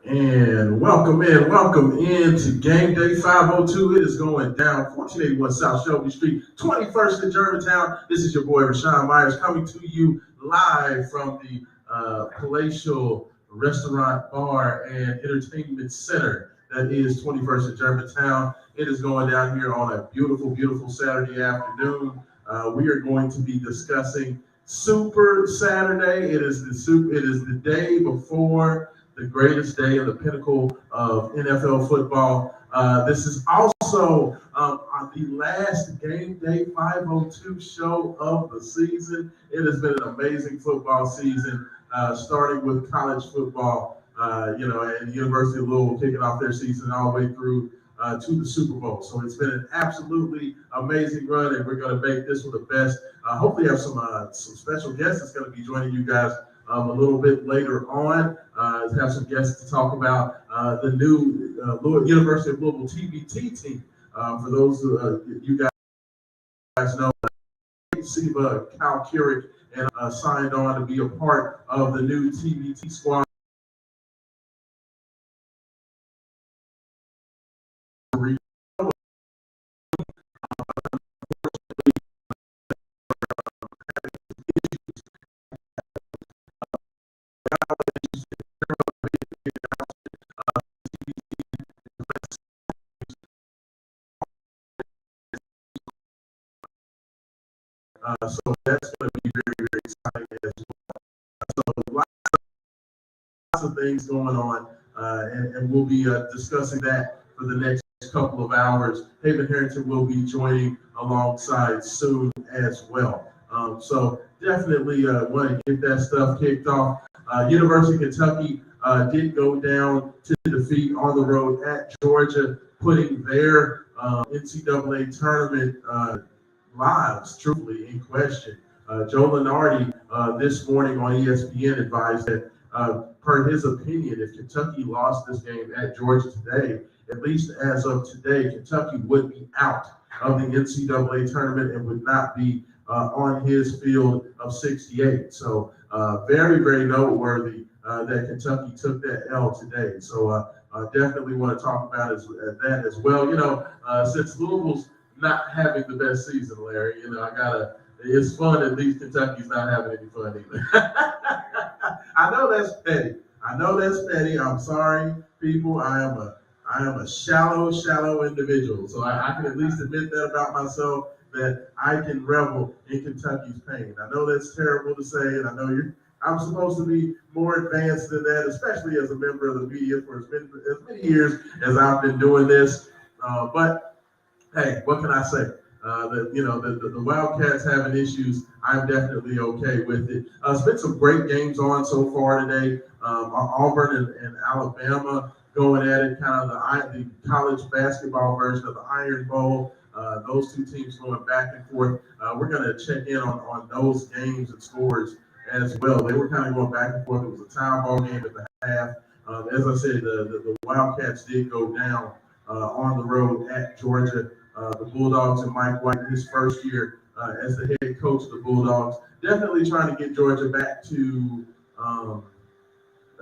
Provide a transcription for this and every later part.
And welcome in to Game Day 502. It is going down 1481 South Shelby Street, 21st in Germantowm. This is your boy Rashawn Myers coming to you live from the palatial restaurant, bar, and entertainment center that is 21st in Germantown. It is going down here on a beautiful Saturday afternoon. We are going to be discussing Super Saturday. It is the day before the greatest day of the pinnacle of NFL football. This is also the last Game Day 502 show of the season. It has been an amazing football season, starting with college football, and the University of Louisville kicking off their season all the way through to the Super Bowl. So it's been an absolutely amazing run, and we're going to make this one the best. Hopefully, have some special guests that's going to be joining you guys a little bit later on. Have some guests to talk about the new University of Louisville TBT team. For those you guys know, Siva Cal Keurig and signed on to be a part of the new TBT squad. So that's going to be very exciting as well. So lots of things going on, and we'll be discussing that for the next couple of hours. Haven Harrington will be joining alongside soon as well. So definitely want to get that stuff kicked off. University of Kentucky did go down to defeat on the road at Georgia, putting their NCAA tournament lives truthfully in question. Joe Lunardi this morning on ESPN advised that, per his opinion, if Kentucky lost this game at Georgia today, at least as of today, Kentucky would be out of the NCAA tournament and would not be on his field of 68. So very noteworthy that Kentucky took that L today. So definitely want to talk about that as well. Since Louisville's not having the best season, Larry, it's fun. At least Kentucky's not having any fun either. I know that's petty. I'm sorry, people. I am a shallow individual. So I can at least admit that about myself, that I can revel in Kentucky's pain. I know that's terrible to say, and I know I'm supposed to be more advanced than that, especially as a member of the media for as many years as I've been doing this. But hey, what can I say? The Wildcats having issues, I'm definitely okay with it. It's been some great games on so far today. Auburn and Alabama going at it, kind of the college basketball version of the Iron Bowl. Those two teams going back and forth. We're going to check in on those games and scores as well. They were kind of going back and forth. It was a tie ball game at the half. As I said, the Wildcats did go down on the road at Georgia. The Bulldogs and Mike White, his first year as the head coach of the Bulldogs, definitely trying to get Georgia back to,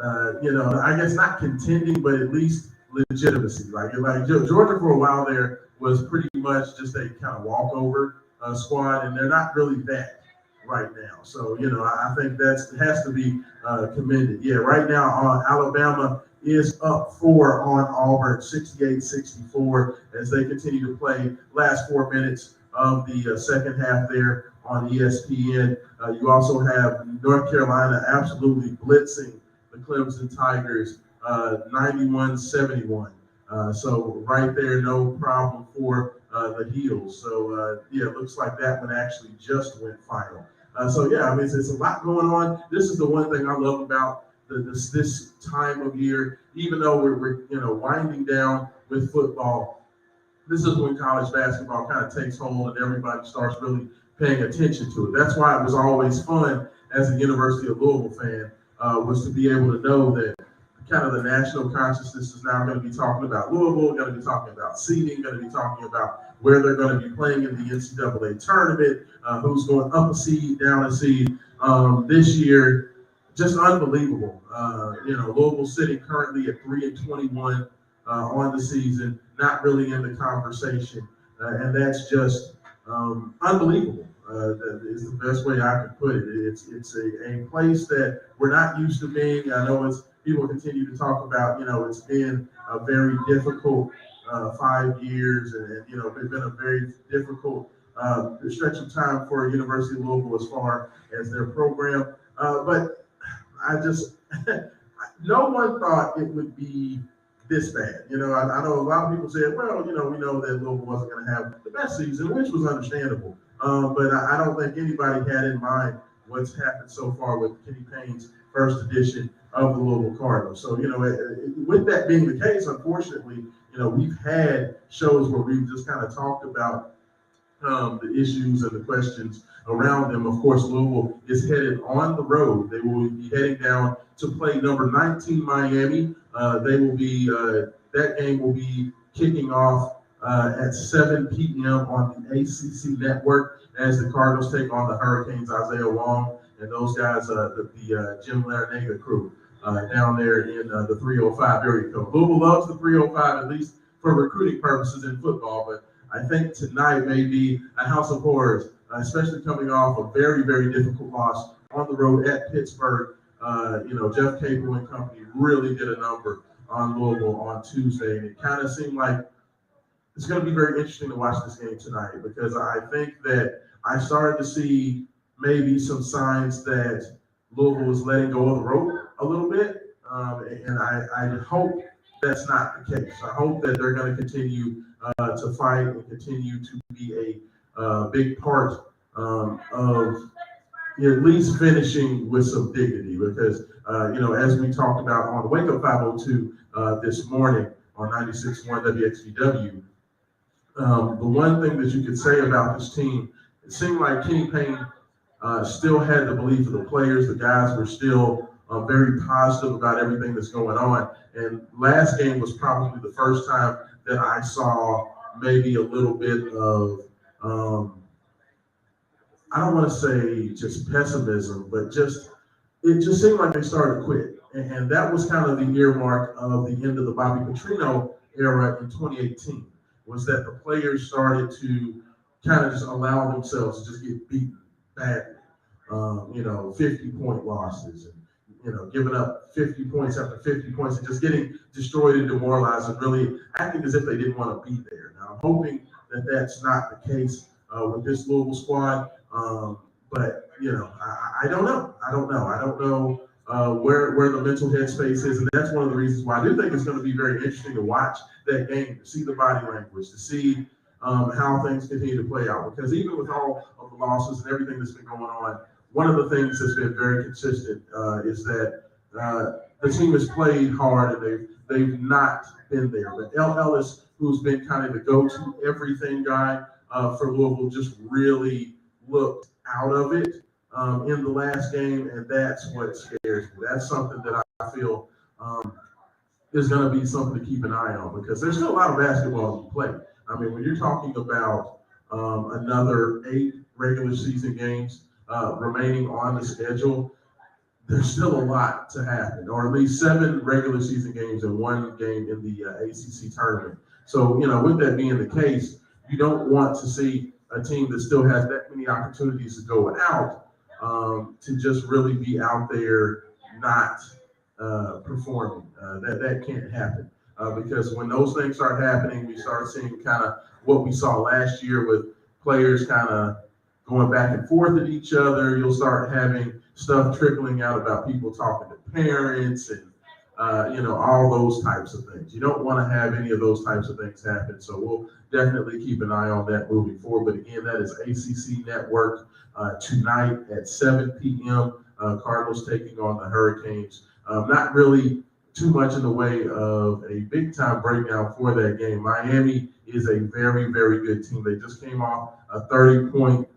I guess not contending, but at least legitimacy. Like Georgia for a while there was pretty much just a kind of walkover squad, and they're not really that right now. So, I think that has to be commended. Yeah, right now Alabama is up 4 on Auburn, 68-64, as they continue to play last 4 minutes of the second half there on ESPN. You also have North Carolina absolutely blitzing the Clemson Tigers, 91-71. So right there, no problem for the Heels. So it looks like that one actually just went final. It's a lot going on. This is the one thing I love about this time of year. Even though we're winding down with football, this is when college basketball kind of takes hold and everybody starts really paying attention to it. That's why it was always fun as a University of Louisville fan, was to be able to know that kind of the national consciousness is now going to be talking about Louisville, going to be talking about seeding, going to be talking about where they're going to be playing in the NCAA tournament, who's going up a seed, down a seed. This year, just unbelievable. Louisville sitting currently at 3-21 on the season, not really in the conversation, and that's just unbelievable. That is the best way I can put it. It's a place that we're not used to being. I know it's people continue to talk about. It's been a very difficult 5 years, and it's been a very difficult stretch of time for University of Louisville as far as their program. But I just, no one thought it would be this bad. I know a lot of people said, well, we know that Louisville wasn't going to have the best season, which was understandable. But I don't think anybody had in mind what's happened so far with Kenny Payne's first edition of the Louisville Cardinals. So, with that being the case, unfortunately, we've had shows where we've just kind of talked about the issues and the questions around them. Of course, Louisville is headed on the road. They will be heading down to play number 19 Miami. They will be that game will be kicking off at 7 p.m. on the ACC network as the Cardinals take on the Hurricanes, Isaiah Wong and those guys, the Jim Larinaga crew down there in the 305 area code. Louisville loves the 305, at least for recruiting purposes in football, but I think tonight may be a house of horrors, especially coming off a very, very difficult loss on the road at Pittsburgh. Jeff Capel and company really did a number on Louisville on Tuesday, and it kind of seemed like it's going to be very interesting to watch this game tonight, because I think that I started to see maybe some signs that Louisville was letting go of the rope a little bit, and I hope that's not the case. I hope that they're going to continue to fight and continue to be a big part of at least finishing with some dignity, because as we talked about on the Wake Up 502 this morning on 96.1 WXVW, the one thing that you could say about this team, it seemed like Kenny Payne still had the belief of the players. The guys were still very positive about everything that's going on. And last game was probably the first time that I saw maybe a little bit of, I don't want to say just pessimism, but it just seemed like they started to quit. And that was kind of the earmark of the end of the Bobby Petrino era in 2018, was that the players started to kind of just allow themselves to just get beaten badly. 50-point losses, and giving up 50 points after 50 points, and just getting destroyed and demoralized, and really acting as if they didn't want to be there. Now, I'm hoping that that's not the case with this Louisville squad, but I don't know. I don't know where the mental headspace is, and that's one of the reasons why I do think it's going to be very interesting to watch that game, to see the body language, to see how things continue to play out. Because even with all of the losses and everything that's been going on, one of the things that's been very consistent is that the team has played hard, and they've not been there. But El Ellis, who's been kind of the go-to everything guy for Louisville, just really looked out of it in the last game, and that's what scares me. That's something that I feel is going to be something to keep an eye on, because there's still a lot of basketball to play. I mean, when you're talking about another 8 regular season games remaining on the schedule, there's still a lot to happen, or at least 7 regular season games and 1 game in the ACC tournament. So, with that being the case, you don't want to see a team that still has that many opportunities to go out to just really be out there not performing. That can't happen. Because when those things start happening, we start seeing kind of what we saw last year with players kind of going back and forth at each other. You'll start having stuff trickling out about people talking to parents and, all those types of things. You don't want to have any of those types of things happen. So we'll definitely keep an eye on that moving forward. But again, that is ACC Network tonight at 7 p.m. Cardinals taking on the Hurricanes. Not really too much in the way of a big-time breakdown for that game. Miami is a very, very good team. They just came off a 30-point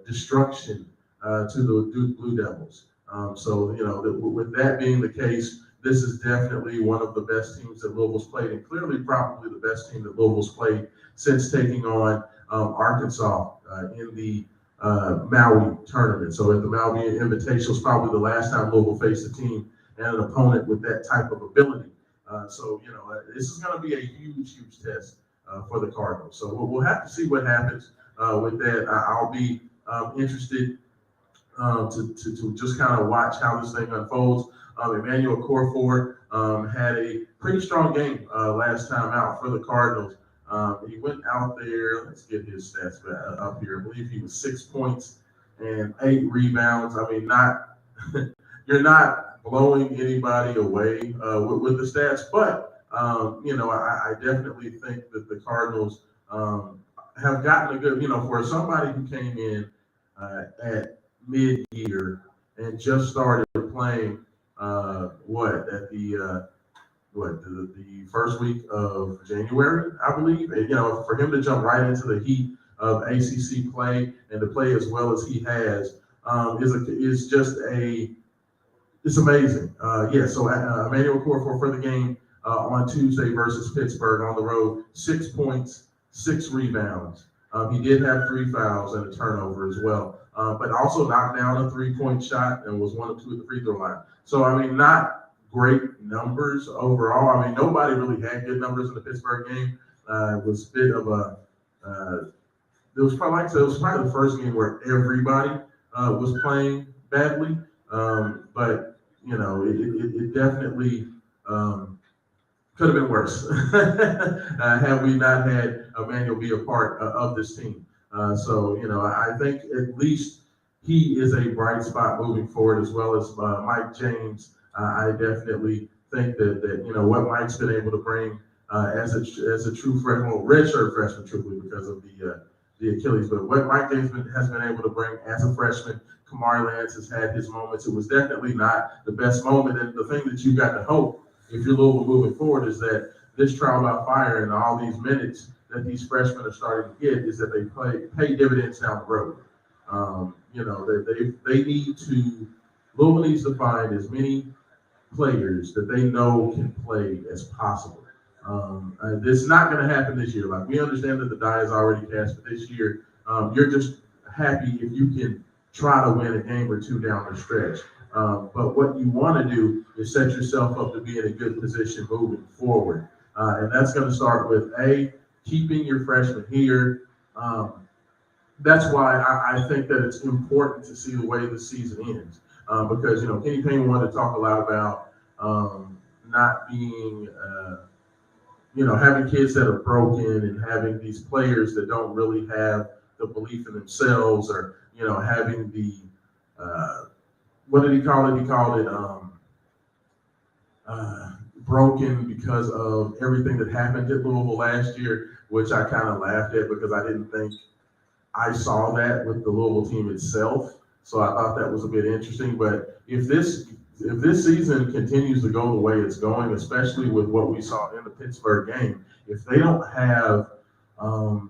destruction to the Duke Blue Devils. With that being the case, this is definitely one of the best teams that Louisville's played, and clearly probably the best team that Louisville's played since taking on Arkansas in the Maui tournament. So at the Maui Invitational, it's probably the last time Louisville faced a team and an opponent with that type of ability. So this is going to be a huge test for the Cardinals. So we'll have to see what happens with that. I'll be interested to just kind of watch how this thing unfolds. Emmanuel Corfor had a pretty strong game last time out for the Cardinals. He went out there, let's get his stats back up here. I believe he was 6 points and 8 rebounds. I mean, you're not blowing anybody away with the stats, but I definitely think that the Cardinals have gotten a good, for somebody who came in at mid-year and just started playing the first week of January, I believe. And, for him to jump right into the heat of ACC play and to play as well as he has it's amazing. So Emmanuel Corfor for the game on Tuesday versus Pittsburgh on the road, 6 points, 6 rebounds. He did have 3 fouls and a turnover as well, but also knocked down a 3-point shot and was 1 of 2 at the free throw line. So, not great numbers overall. Nobody really had good numbers in the Pittsburgh game. It was a bit of it was probably the first game where everybody was playing badly. But it definitely could have been worse had we not had Emmanuel be a part of this team. I think at least he is a bright spot moving forward, as well as Mike James. I definitely think that what Mike's been able to bring as a true freshman, redshirt freshman, truthfully, because of the Achilles, but what Mike James has been able to bring as a freshman. Kamari Lance has had his moments. It was definitely not the best moment, and the thing that you got to hope if you're Louisville moving forward is that this trial by fire and all these minutes that these freshmen are starting to get is that they pay dividends down the road. Louisville needs to find as many players that they know can play as possible. This is not going to happen this year. Like, we understand that the die is already cast for this year. You're just happy if you can try to win a game or two down the stretch. But what you want to do is set yourself up to be in a good position moving forward. And that's going to start with, keeping your freshmen here. That's why I think that it's important to see the way the season ends. Because, Kenny Payne wanted to talk a lot about not being, having kids that are broken and having these players that don't really have the belief in themselves, or, having the, what did he call it? He called it broken because of everything that happened at Louisville last year, which I kind of laughed at because I didn't think I saw that with the Louisville team itself. So I thought that was a bit interesting. But if this season continues to go the way it's going, especially with what we saw in the Pittsburgh game, if they don't have the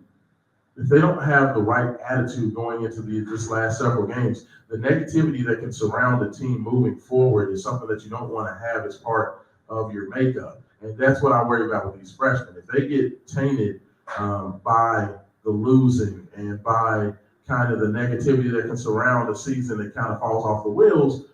right attitude going into this last several games, the negativity that can surround the team moving forward is something that you don't want to have as part of your makeup. And that's what I worry about with these freshmen. If they get tainted by the losing and by kind of the negativity that can surround a season that kind of falls off the wheels,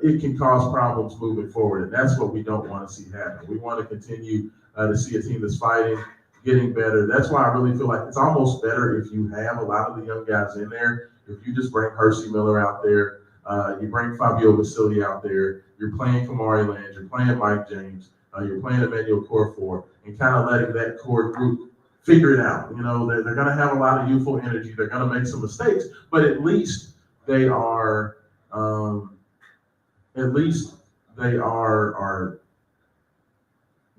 it can cause problems moving forward. And that's what we don't want to see happen. We want to continue to see a team that's fighting, getting better. That's why I really feel like it's almost better if you have a lot of the young guys in there. If you just bring Hercy Miller out there, you bring Fabio Basili out there, you're playing Kamari Land, you're playing Mike James, you're playing Emmanuel Corfor, and kind of letting that core group figure it out. They're going to have a lot of youthful energy. They're going to make some mistakes, but at least they are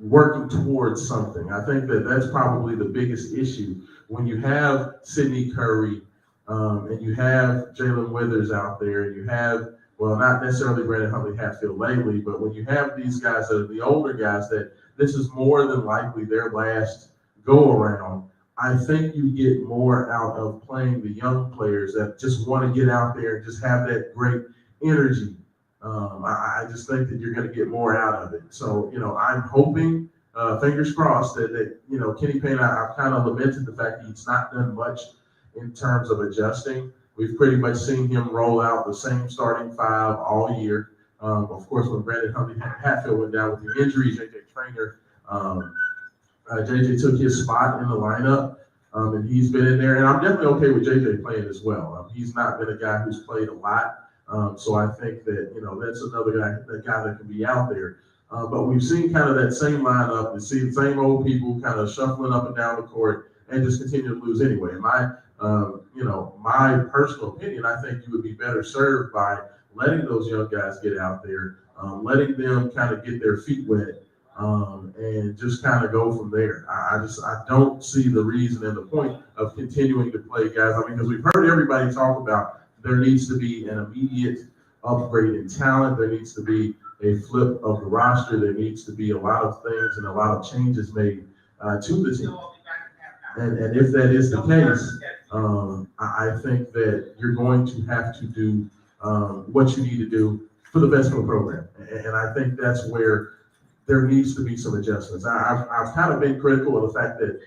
working towards something. I think that's probably the biggest issue when you have Sidney Curry and you have Jalen Withers out there, and you have, well, not necessarily Brandon Huntley Hatfield lately, but when you have these guys that are the older guys that this is more than likely their last go around, I think you get more out of playing the young players that just want to get out there and just have that great energy. I just think that you're going to get more out of it. So, I'm hoping, fingers crossed, that Kenny Payne, I've kind of lamented the fact that he's not done much in terms of adjusting we've pretty much seen him roll out the same starting five all year. Of course, when Brandon Hatfield went down with the injury, JJ Traynor, JJ took his spot in the lineup, and he's been in there. And I'm definitely okay with JJ playing as well. He's not been a guy who's played a lot, so I think that that's another guy that can be out there. But we've seen kind of that same lineup, and see the same old people kind of shuffling up and down the court and just continue to lose anyway. My personal opinion, I think you would be better served by letting those young guys get out there, letting them kind of get their feet wet, and just kind of go from there. I don't see the reason and the point of continuing to play guys. Because we've heard everybody talk about there needs to be an immediate upgrade in talent. There needs to be a flip of the roster. There needs to be a lot of things and a lot of changes made to the team. And if that is the case, I think that you're going to have to do what you need to do for the best of the program. And I think that's where there needs to be some adjustments. I've kind of been critical of the fact that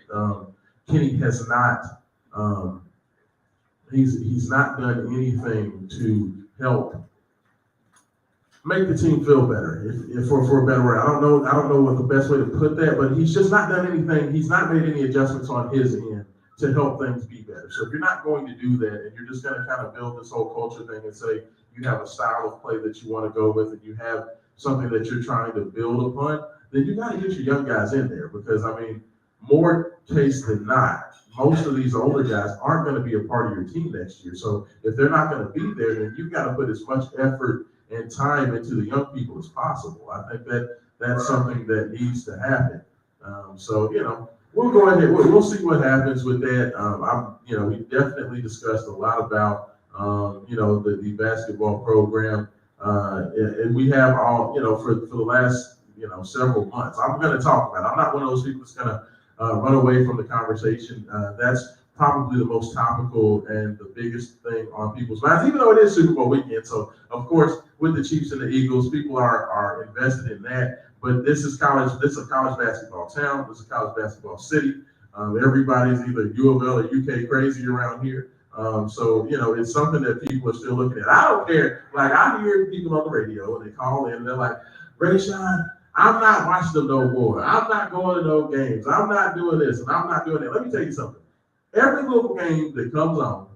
Kenny has not, he's not done anything to help make the team feel better, if for a better word. I don't know what the best way to put that, but he's just not done anything. He's not made any adjustments on his end to help things be better. So if you're not going to do that, and you're just going to kind of build this whole culture thing and say you have a style of play that you want to go with, and you have something that you're trying to build upon, then you got to get your young guys in there. Because more case than not, most of these older guys aren't going to be a part of your team next year. So if they're not going to be there, then you've got to put as much effort and time into the young people as possible. I think that's something that needs to happen. We'll go ahead. We'll see what happens with that. We definitely discussed a lot about the basketball program, and we have all for the last several months. I'm going to talk about it. I'm not one of those people that's going to run away from the conversation. That's probably the most topical and the biggest thing on people's minds, even though it is Super Bowl weekend. So, of course, with the Chiefs and the Eagles, people are invested in that. But this is a college basketball town. This is a college basketball city. Everybody's either UofL or UK crazy around here. So it's something that people are still looking at. I don't care. Like, I hear people on the radio and they call in and they're like, Rayshawn, I'm not watching them no more. I'm not going to no games. I'm not doing this and I'm not doing that. Let me tell you something. Every little game that comes on,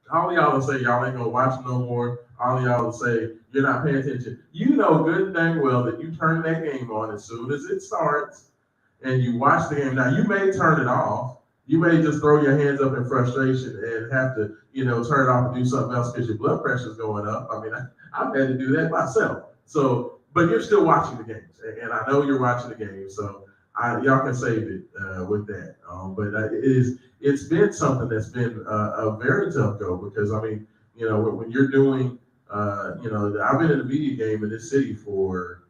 all of y'all will say y'all ain't gonna watch no more. All of y'all will say you're not paying attention. You know good and dang well that you turn that game on as soon as it starts and you watch the game. Now, you may turn it off. You may just throw your hands up in frustration and have to, turn it off and do something else because your blood pressure is going up. I've had to do that myself. So, but you're still watching the games, and I know you're watching the games. So y'all can save it with that. But it's been something that's been a very tough go because when you're doing, I've been in the media game in this city for,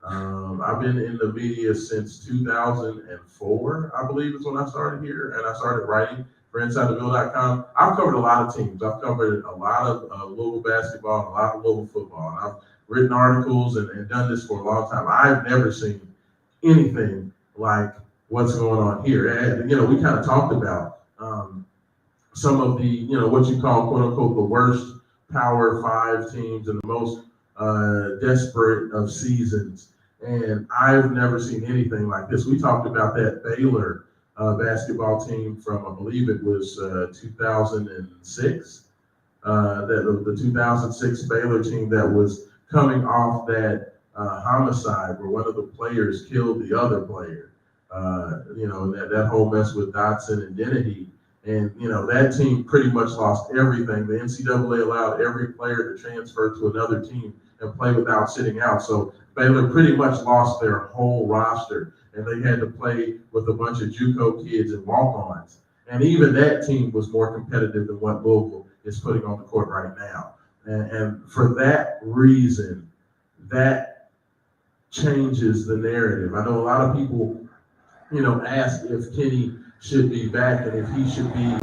I've been in the media since 2004, I believe is when I started here, and I started writing for InsideTheVille.com. I've covered a lot of teams. I've covered a lot of Louisville basketball and a lot of Louisville football, and I've written articles and done this for a long time. I've never seen anything like what's going on here. And, we kind of talked about some of the, what you call, quote unquote, the worst Power 5 teams and the most desperate of seasons. And I've never seen anything like this. We talked about that Baylor basketball team from, I believe it was 2006, the 2006 Baylor team that was coming off that homicide where one of the players killed the other player. That whole mess with Dotson and Dennehy. And, that team pretty much lost everything. The NCAA allowed every player to transfer to another team and play without sitting out. So Baylor pretty much lost their whole roster, and they had to play with a bunch of JUCO kids and walk-ons. And even that team was more competitive than what Louisville is putting on the court right now. And for that reason, that changes the narrative. I know a lot of people, ask if Kenny should be back and if he should be,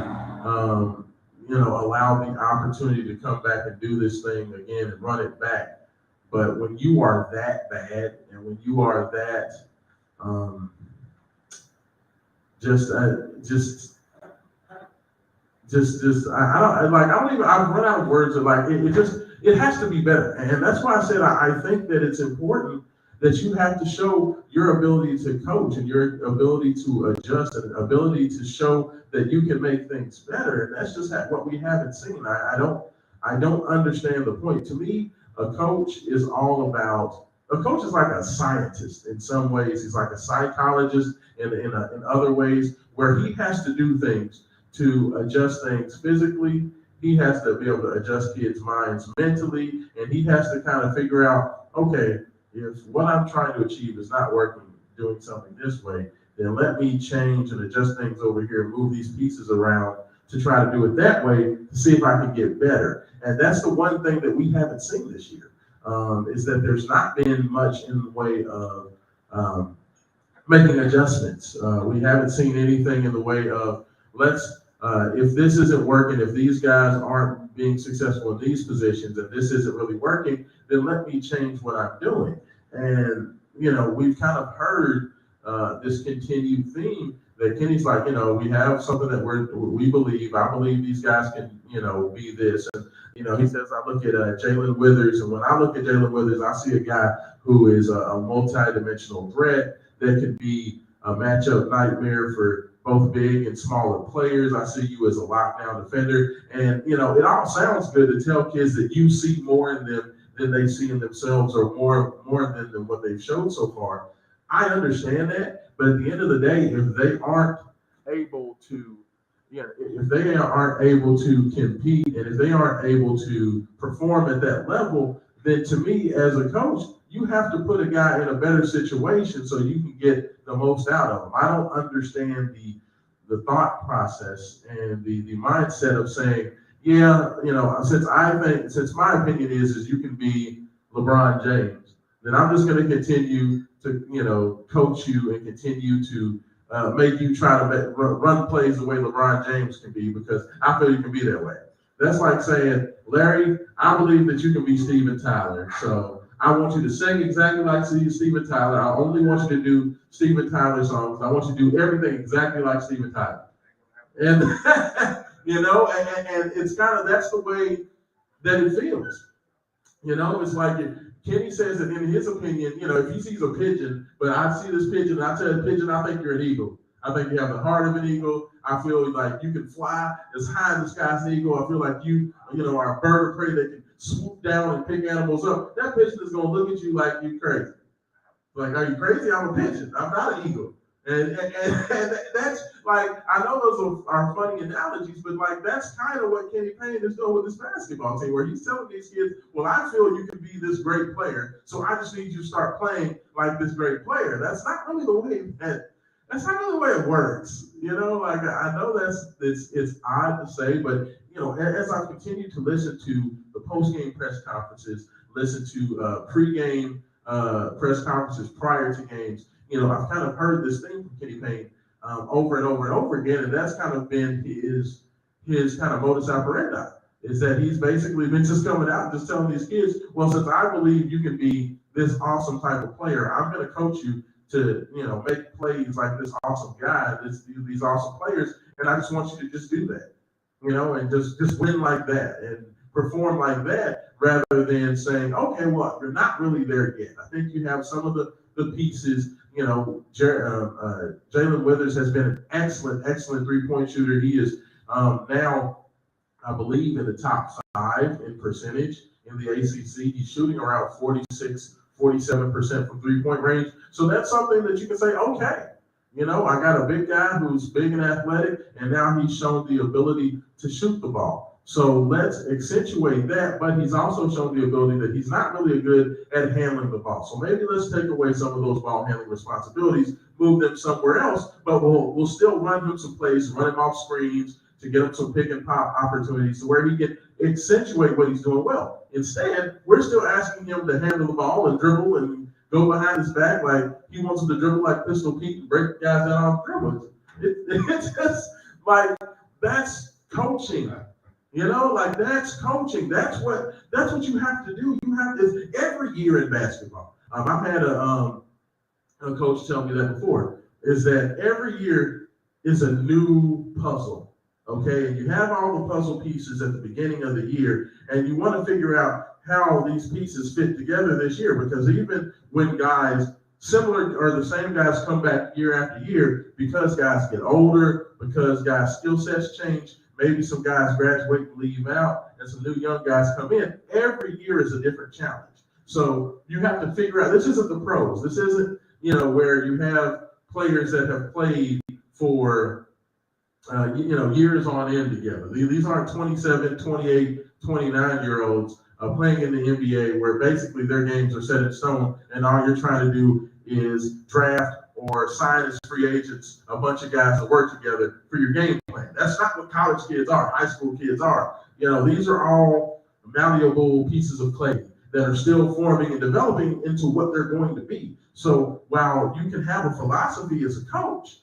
allowed the opportunity to come back and do this thing again and run it back. But when you are that bad and when you are that just I've run out of words of like it has to be better, and that's why I said I think that it's important that you have to show your ability to coach and your ability to adjust and ability to show that you can make things better, and that's just what we haven't seen. I don't understand the point. To me, a coach is like a scientist in some ways. He's like a psychologist in other ways where he has to do things to adjust things physically. He has to be able to adjust kids' minds mentally, and he has to kind of figure out, okay, if what I'm trying to achieve is not working, doing something this way, then let me change and adjust things over here, move these pieces around to try to do it that way to see if I can get better. And that's the one thing that we haven't seen this year, is that there's not been much in the way of making adjustments. We haven't seen anything in the way of if this isn't working, if these guys aren't being successful in these positions, and this isn't really working, then let me change what I'm doing. And we've kind of heard this continued theme that Kenny's like, we have something that we believe. I believe these guys can, be this. And he says, I look at Jalen Withers, and when I look at Jalen Withers, I see a guy who is a multi-dimensional threat that could be a matchup nightmare for both big and smaller players. I see you as a lockdown defender. And, it all sounds good to tell kids that you see more in them than they see in themselves, or more than what they've shown so far. I understand that, but at the end of the day, if they aren't able to, if they aren't able to compete, and if they aren't able to perform at that level, then to me as a coach, you have to put a guy in a better situation so you can get the most out of him. I don't understand the thought process and the mindset of saying, yeah, since my opinion is you can be LeBron James, then I'm just going to continue to, coach you and continue to make you try to run plays the way LeBron James can be, because I feel you can be that way. That's like saying, Larry, I believe that you can be Steven Tyler, so I want you to sing exactly like Steven Tyler. I only want you to do Steven Tyler songs. I want you to do everything exactly like Steven Tyler. And, and it's kind of, that's the way that it feels. It's like Kenny says that in his opinion, if he sees a pigeon, but I see this pigeon, and I tell the pigeon, I think you're an eagle. I think you have the heart of an eagle. I feel like you can fly as high in the sky as an eagle. I feel like you are a bird of prey that can swoop down and pick animals up. That pigeon is going to look at you like you're crazy. Like, are you crazy? I'm a pigeon. I'm not an eagle. And that's like, I know those are funny analogies, but like that's kind of what Kenny Payne is doing with this basketball team, where he's telling these kids, well, I feel you can be this great player, so I just need you to start playing like this great player. That's not really the way it works. Like I know it's odd to say, but as I continue to listen to the post-game press conferences, listen to pre-game press conferences prior to games, I've kind of heard this thing from Kenny Payne over and over and over again, and that's kind of been his kind of modus operandi, is that he's basically been just coming out and just telling these kids, well, since I believe you can be this awesome type of player, I'm going to coach you to, make plays like this awesome guy, these awesome players, and I just want you to just do that, and just win like that and perform like that, rather than saying, okay, well, you're not really there yet. I think you have some of the pieces. Jalen Withers has been an excellent three-point shooter. He is now, I believe, in the top 5 in percentage in the ACC. He's shooting around 47% from three-point range. So that's something that you can say, okay, I got a big guy who's big and athletic, and now he's shown the ability to shoot the ball. So let's accentuate that, but he's also shown the ability that he's not really good at handling the ball. So maybe let's take away some of those ball handling responsibilities, move them somewhere else, but we'll still run him some plays, run him off screens to get him some pick and pop opportunities to where he can accentuate what he's doing well. Instead, we're still asking him to handle the ball and dribble and go behind his back like he wants him to dribble like Pistol Pete and break guys down off dribbles. It's just like, that's coaching. Like that's coaching. That's what you have to do. You have to, every year in basketball. I've had a coach tell me that before, is that every year is a new puzzle. okay? And you have all the puzzle pieces at the beginning of the year, and you want to figure out how these pieces fit together this year, because even when guys similar or the same guys come back year after year, because guys get older, because guys' skill sets change, maybe some guys graduate and leave out, and some new young guys come in, every year is a different challenge. So you have to figure out, this isn't the pros. This isn't, where you have players that have played for years on end together. These aren't 27, 28, 29-year-olds playing in the NBA where basically their games are set in stone and all you're trying to do is draft or sign as free agents a bunch of guys that work together for your game plan. That's not what college kids are, high school kids are. These are all malleable pieces of clay that are still forming and developing into what they're going to be. So while you can have a philosophy as a coach,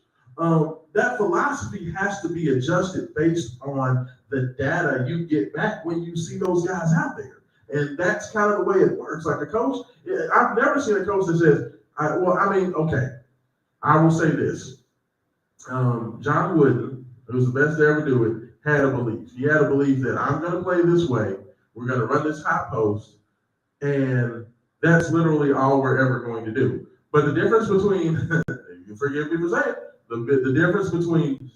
that philosophy has to be adjusted based on the data you get back when you see those guys out there. And that's kind of the way it works. Like a coach, I've never seen a coach that says, okay, I will say this. John Wooden, who's the best to ever do it, had a belief. He had a belief that I'm going to play this way. We're going to run this high post. And that's literally all we're ever going to do. But the difference between, you forgive me for saying, the difference between,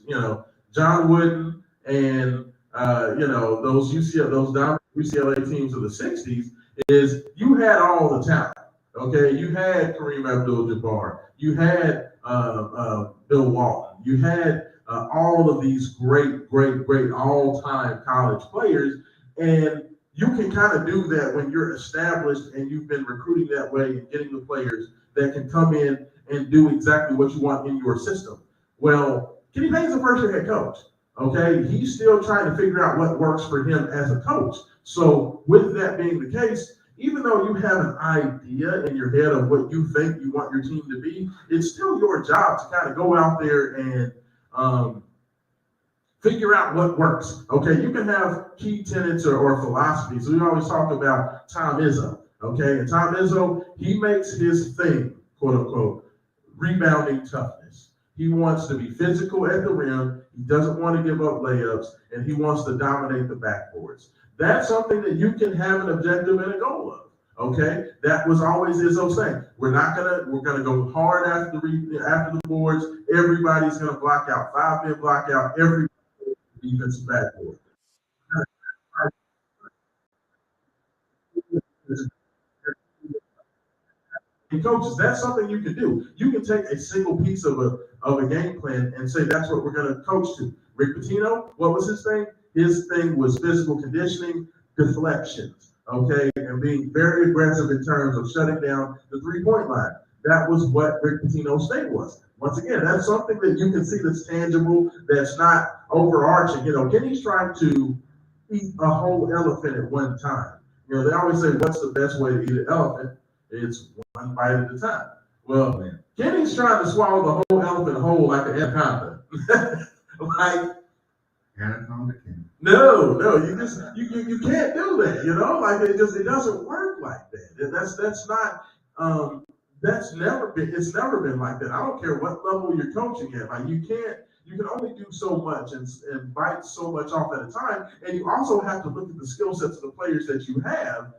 John Wooden and, those dominant UCLA teams of the 60s is you had all the talent, okay? You had Kareem Abdul-Jabbar. You had Bill Walton. You had all of these great all-time college players. And you can kind of do that when you're established and you've been recruiting that way and getting the players that can come in and do exactly what you want in your system. Well, Kenny Payne's a first-year head coach, okay? He's still trying to figure out what works for him as a coach. So with that being the case, even though you have an idea in your head of what you think you want your team to be, it's still your job to kind of go out there and figure out what works. Okay, you can have key tenets or philosophies. We always talk about Tom Izzo. Okay, and Tom Izzo, he makes his thing, quote unquote, rebounding toughness. He wants to be physical at the rim. He doesn't want to give up layups, and he wants to dominate the backboards. That's something that you can have an objective and a goal of. Okay, that was always Izzo's thing. We're gonna go hard after the boards. Everybody's gonna block out 5-man block out every defensive backboard. And coaches, that's something you can do. You can take a single piece of a game plan and say that's what we're going to coach to. Rick Pitino, what was his thing? His thing was physical conditioning, deflections, okay, and being very aggressive in terms of shutting down the three-point line. That was what Rick Pitino's thing was. Once again, that's something that you can see that's tangible, that's not overarching. Kenny's trying to eat a whole elephant at one time. They always say, what's the best way to eat an elephant? It's one bite at a time. Well, Kenny's trying to swallow the whole elephant whole like an anaconda. Like, Anaconda Kenny. No, you can't do that. Like it doesn't work like that. That's not it's never been like that. I don't care what level you're coaching at. Like you can only do so much and bite so much off at a time. And you also have to look at the skill sets of the players that you have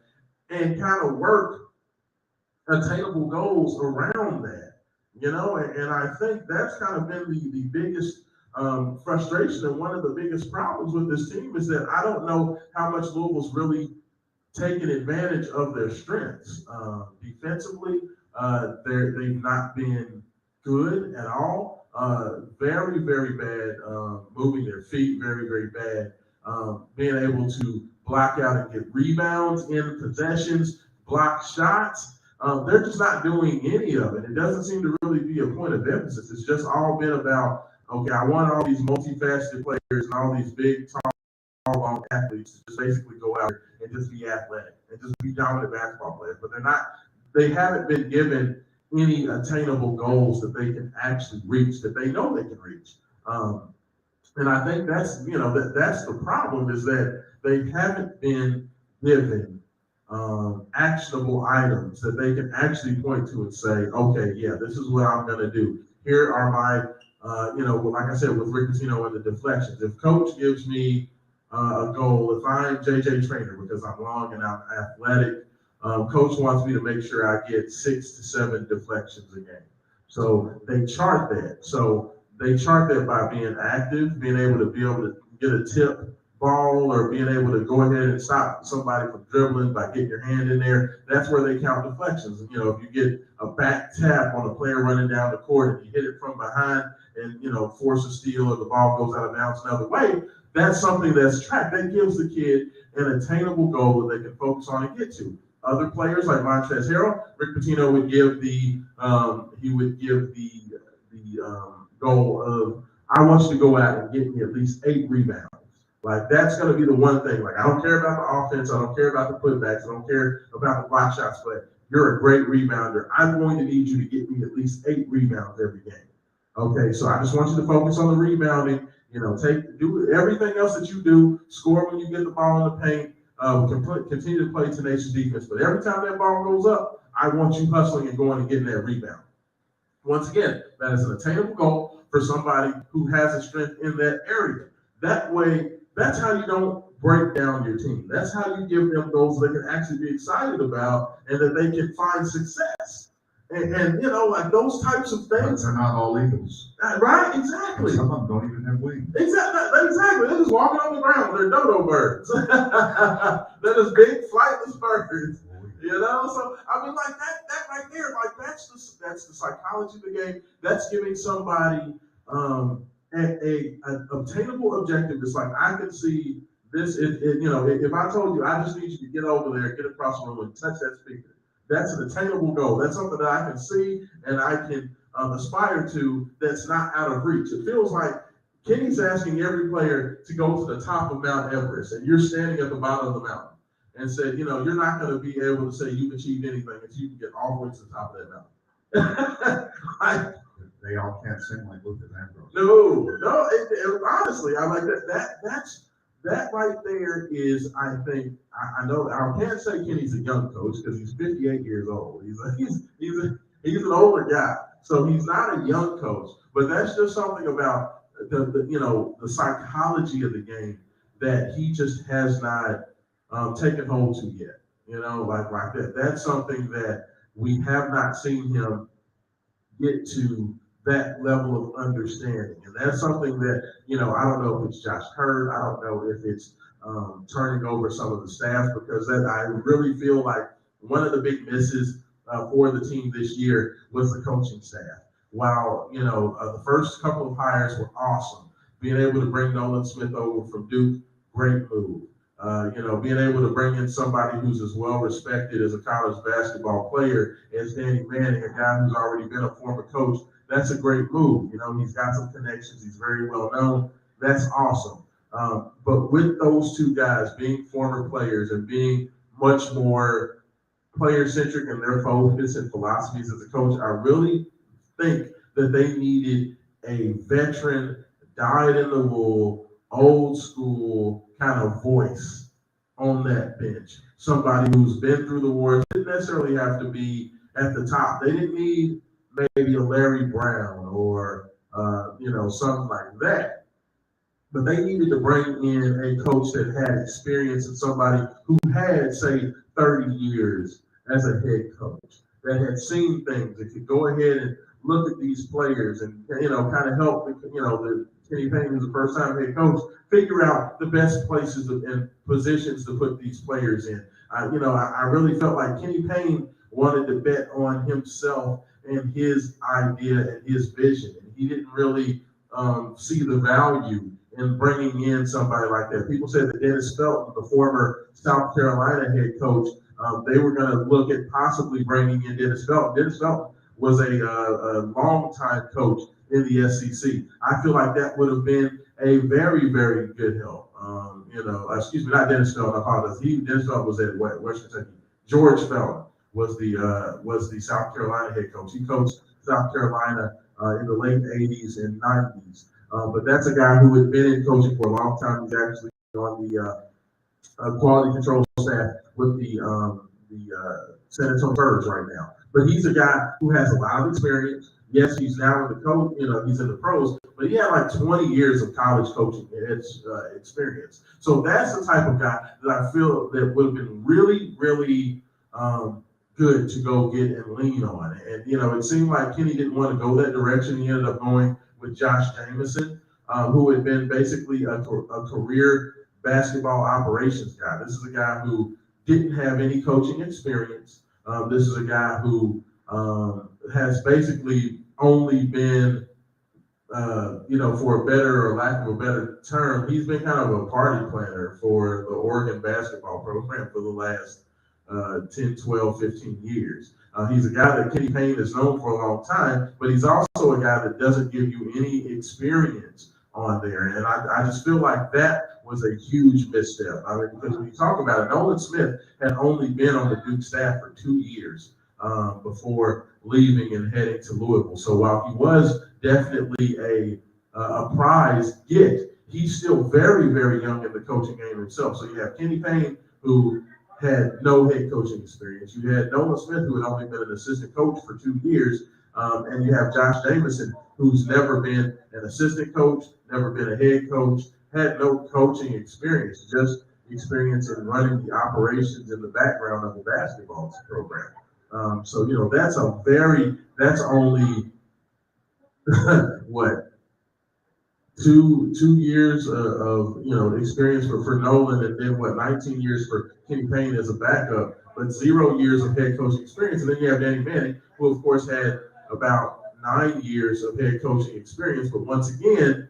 and kind of work attainable goals around that. And I think that's kind of been the biggest frustration, and one of the biggest problems with this team is that I don't know how much Louisville's really taken advantage of their strengths. Defensively, they've not been good at all. Very bad moving their feet, very bad being able to block out and get rebounds in possessions, block shots. They're just not doing any of it. It doesn't seem to really be a point of emphasis. It's just all been about, okay, I want all these multifaceted players and all these big, tall, long athletes to just basically go out and just be athletic and just be dominant basketball players. But they haven't been given any attainable goals that they can actually reach, that they know they can reach. And I think that's the problem, is that they haven't been given actionable items that they can actually point to and say, okay, yeah, this is what I'm going to do. Here are my Like I said, with Rick Pitino and the deflections, if coach gives me a goal, if I'm JJ Trainer because I'm long and I'm athletic, coach wants me to make sure I get 6 to 7 deflections a game. So they chart that. So they chart that by being active, being able to get a tip ball or being able to go ahead and stop somebody from dribbling by getting your hand in there. That's where they count deflections. If you get a back tap on a player running down the court and you hit it from behind and, force a steal or the ball goes out of bounds another way, that's something that's tracked. That gives the kid an attainable goal that they can focus on and get to. Other players like Montrezl Harrell, Rick Pitino would give the goal of, I want you to go out and get me at least 8 rebounds. Like, that's going to be the one thing. Like, I don't care about the offense. I don't care about the putbacks. I don't care about the block shots, but you're a great rebounder. I'm going to need you to get me at least 8 rebounds every game. Okay, so I just want you to focus on the rebounding. Do everything else that you do. Score when you get the ball in the paint. Continue to play tenacious defense. But every time that ball goes up, I want you hustling and going and getting that rebound. Once again, that is an attainable goal for somebody who has a strength in that area. That way, that's how you don't break down your team. That's how you give them goals they can actually be excited about and that they can find success. And like those types of things. They're not all Eagles. Right, exactly. And some of them don't even have wings. Exactly. They're just walking on the ground. They're dodo birds. They're just big flightless birds. So I mean, like that right there, like that's the psychology of the game. That's giving somebody a obtainable objective. It's like, I can see this. If I told you, I just need you to get over there, get across the room, and touch that speaker. That's an attainable goal. That's something that I can see and I can aspire to. That's not out of reach. It feels like Kenny's asking every player to go to the top of Mount Everest, and you're standing at the bottom of the mountain. And said, you're not going to be able to say you've achieved anything if you can get all the way to the top of that mountain. They all can't sing like Luther Vandross. No. Honestly, I like that. That right there is, I think, I know I can't say Kenny's a young coach because he's 58 years old. He's an older guy, so he's not a young coach. But that's just something about the psychology of the game that he just has not taken hold to yet, like that. That's something that we have not seen him get to that level of understanding. And that's something that, I don't know if it's Josh Hurd. I don't know if it's turning over some of the staff, because I really feel like one of the big misses for the team this year was the coaching staff. While, the first couple of hires were awesome. Being able to bring Nolan Smith over from Duke, great move. Being able to bring in somebody who's as well respected as a college basketball player as Danny Manning, a guy who's already been a former coach, that's a great move. He's got some connections. He's very well known. That's awesome. But with those two guys being former players and being much more player-centric in their focus and philosophies as a coach, I really think that they needed a veteran, dyed-in-the-wool, old-school kind of voice on that bench. Somebody who's been through the wars. Didn't necessarily have to be at the top. They didn't need maybe a Larry Brown or something like that. But they needed to bring in a coach that had experience and somebody who had, say, 30 years as a head coach, that had seen things, that could go ahead and look at these players and, kind of help, the Kenny Payne, who's the first-time head coach, figure out the best places and positions to put these players in. I really felt like Kenny Payne wanted to bet on himself and his idea and his vision. And he didn't really see the value in bringing in somebody like that. People said that Dennis Felton, the former South Carolina head coach, they were going to look at possibly bringing in Dennis Felton. Dennis Felton was a long-time coach in the SEC. I feel like that would have been a very, very good help. Not Dennis Felton, I apologize. Dennis Felton was at West Kentucky. George Felton was the South Carolina head coach. He coached South Carolina in the late 80s and 90s. But that's a guy who had been in coaching for a long time. He's actually on the quality control staff with the San Antonio Spurs right now. But he's a guy who has a lot of experience, Yes, he's now in the coach, he's in the pros, but he had like 20 years of college coaching experience. So that's the type of guy that I feel that would have been really, really good to go get and lean on. And, it seemed like Kenny didn't want to go that direction. He ended up going with Josh Jameson, who had been basically a career basketball operations guy. This is a guy who didn't have any coaching experience. This is a guy who has basically only been, for a better or lack of a better term, he's been kind of a party planner for the Oregon basketball program for the last 10, 12, 15 years. He's a guy that Kenny Payne has known for a long time, but he's also a guy that doesn't give you any experience on there. And I just feel like that was a huge misstep. I mean, because when you talk about it, Nolan Smith had only been on the Duke staff for 2 years before leaving and heading to Louisville. So while he was definitely a prize get, he's still very, very young in the coaching game himself. So you have Kenny Payne, who had no head coaching experience. You had Nolan Smith, who had only been an assistant coach for 2 years. And you have Josh Jameson, who's never been an assistant coach, never been a head coach, had no coaching experience, just experience in running the operations in the background of the basketball program. So, that's only what, two years of experience for Nolan, and then 19 years for Kenny Payne as a backup, but 0 years of head coaching experience. And then you have Danny Manning, who of course had about 9 years of head coaching experience, but once again,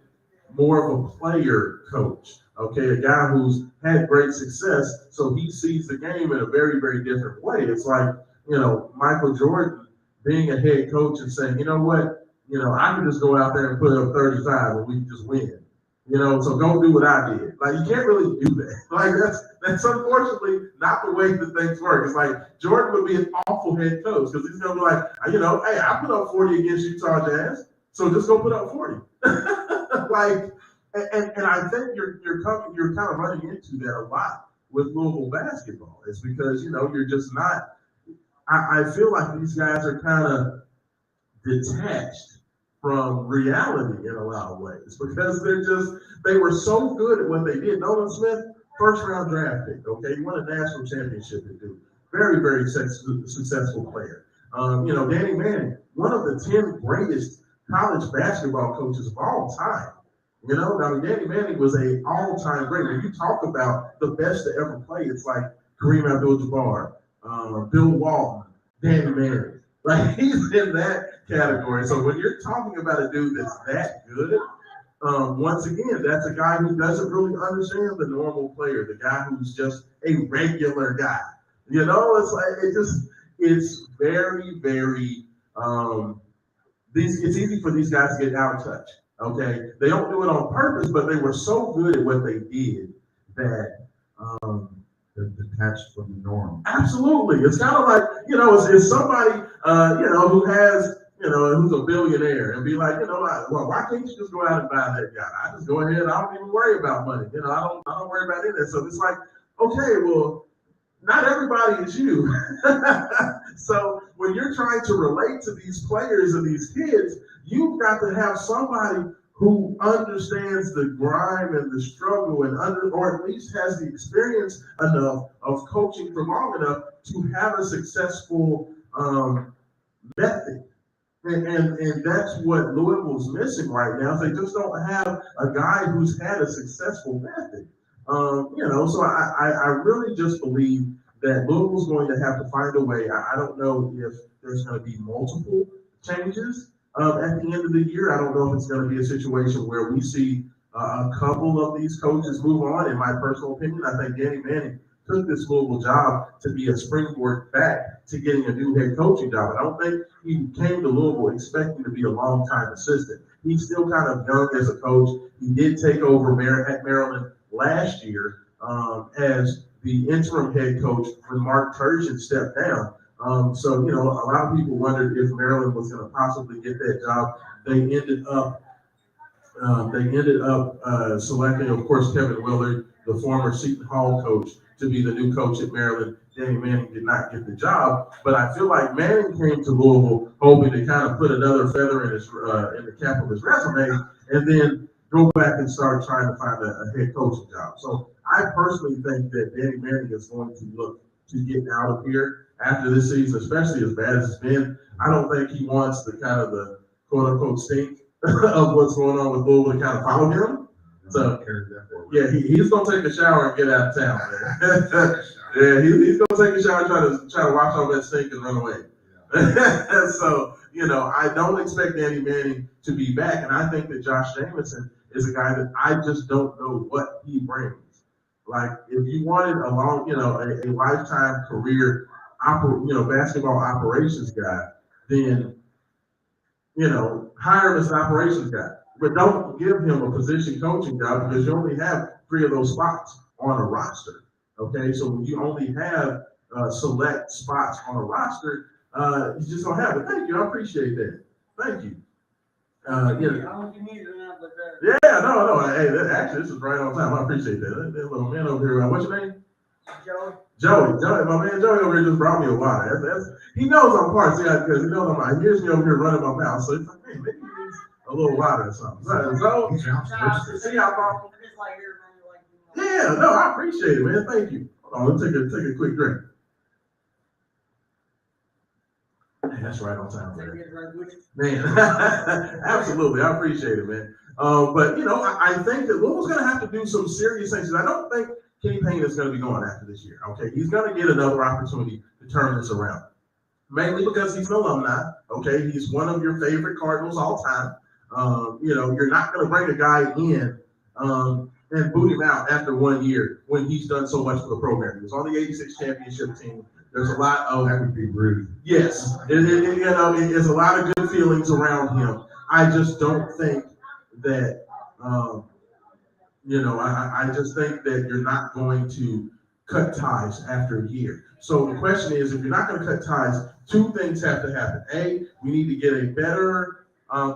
more of a player coach. Okay, a guy who's had great success, so he sees the game in a very, very different way. It's like, Michael Jordan being a head coach and saying, you know what, I can just go out there and put up 35 and we can just win. So go do what I did. Like, you can't really do that. Like, that's unfortunately not the way that things work. It's like Jordan would be an awful head coach because he's gonna be like, hey, I put up 40 against Utah Jazz, so just go put up 40. Like, and I think you're kind of running into that a lot with Louisville basketball. It's because you're just not. I feel like these guys are kind of detached from reality in a lot of ways because they were so good at what they did. Nolan Smith, first round draft pick. Okay, he won a national championship at Duke. Very, very successful player. Danny Manning, one of the 10 greatest college basketball coaches of all time. Danny Manning was an all-time great. When you talk about the best to ever play, it's like Kareem Abdul-Jabbar, Bill Walton, Danny Manning. Like, he's in that category. So when you're talking about a dude that's that good, once again, that's a guy who doesn't really understand the normal player, the guy who's just a regular guy. It's like it's very, very it's easy for these guys to get out of touch. Okay, they don't do it on purpose, but they were so good at what they did that they're detached from the norm. Absolutely, it's kind of like it's somebody who has who's a billionaire and be like, well, why can't you just go out and buy that guy? I just go ahead, I don't even worry about money. I don't worry about any of that. So it's like, okay, well, not everybody is you. So when you're trying to relate to these players and these kids, you've got to have somebody who understands the grind and the struggle or at least has the experience enough of coaching for long enough to have a successful method. And that's what Louisville's missing right now. They just don't have a guy who's had a successful method. So I really just believe that Louisville's going to have to find a way. I don't know if there's going to be multiple changes at the end of the year. I don't know if it's going to be a situation where we see a couple of these coaches move on. In my personal opinion, I think Danny Manning took this Louisville job to be a springboard back to getting a new head coaching job. I don't think he came to Louisville expecting to be a long-time assistant. He's still kind of young as a coach. He did take over at Maryland last year as the interim head coach when Mark Turgeon stepped down. So, a lot of people wondered if Maryland was going to possibly get that job. They ended up selecting, of course, Kevin Willard, the former Seton Hall coach, to be the new coach at Maryland. Danny Manning did not get the job, but I feel like Manning came to Louisville hoping to kind of put another feather in his in the cap of his resume, and then go back and start trying to find a head coaching job. So I personally think that Danny Manning is going to look to get out of here after this season, especially as bad as it's been. I don't think he wants the kind of the quote unquote stink of what's going on with Louisville to kind of follow him. So yeah, he's gonna take a shower and get out of town, man. Yeah, he's gonna take a shower and try to wash off that stink and run away. Yeah. So, I don't expect Danny Manning to be back, and I think that Josh Jameson is a guy that I just don't know what he brings. Like, if you wanted a long, a lifetime career, basketball operations guy, then, hire him as an operations guy. But don't give him a position coaching job because you only have 3 of those spots on a roster. Okay, so when you only have select spots on a roster, you just don't have it. Thank you, I appreciate that. Thank you. Yeah, no. Hey, actually, this is right on time. I appreciate that. That little man over here. What's your name? Joey, my man Joey over here just brought me a water. He knows I'm part, because he knows he hears me over here running my mouth. So he's like, hey, maybe he needs a little water or something. So, see how far? Yeah, no, I appreciate it, man. Thank you. Hold on, let's take a quick drink. Man, that's right on time, man. Absolutely, I appreciate it, man. But I think that Louisville's going to have to do some serious things. I don't think Kenny Payne is going to be going after this year. Okay, he's going to get another opportunity to turn this around, mainly because he's an alumni. Okay, he's one of your favorite Cardinals all time. You're not going to bring a guy in and boot him out after 1 year when he's done so much for the program. He was on the '86 championship team. There's a lot of that would be rude. Yes, there's a lot of good feelings around him. I just don't think that I just think that you're not going to cut ties after a year. So the question is, if you're not going to cut ties, 2 things have to happen. A, we need to get a better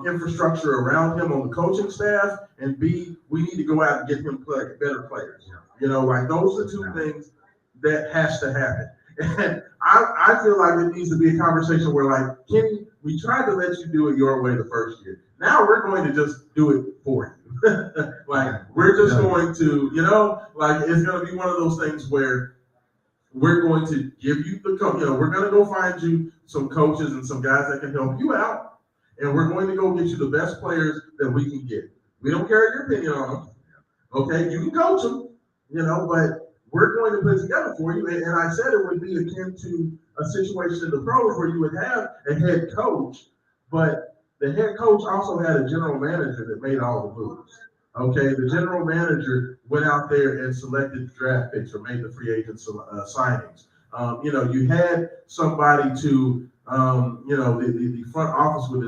infrastructure around him on the coaching staff, and B, we need to go out and get him better players. Those are 2 things that has to happen. And I feel like it needs to be a conversation where, like, Kenny, we tried to let you do it your way the first year. Now we're going to just do it for you. We're just going to, it's going to be one of those things where we're going to give you we're going to go find you some coaches and some guys that can help you out. And we're going to go get you the best players that we can get. We don't care your opinion on them. Okay, you can coach them, but we're going to put it together for you. And I said it would be akin to a situation in the pros where you would have a head coach, but the head coach also had a general manager that made all the moves. Okay, the general manager went out there and selected the draft picks or made the free agent signings. You had somebody to, the front office would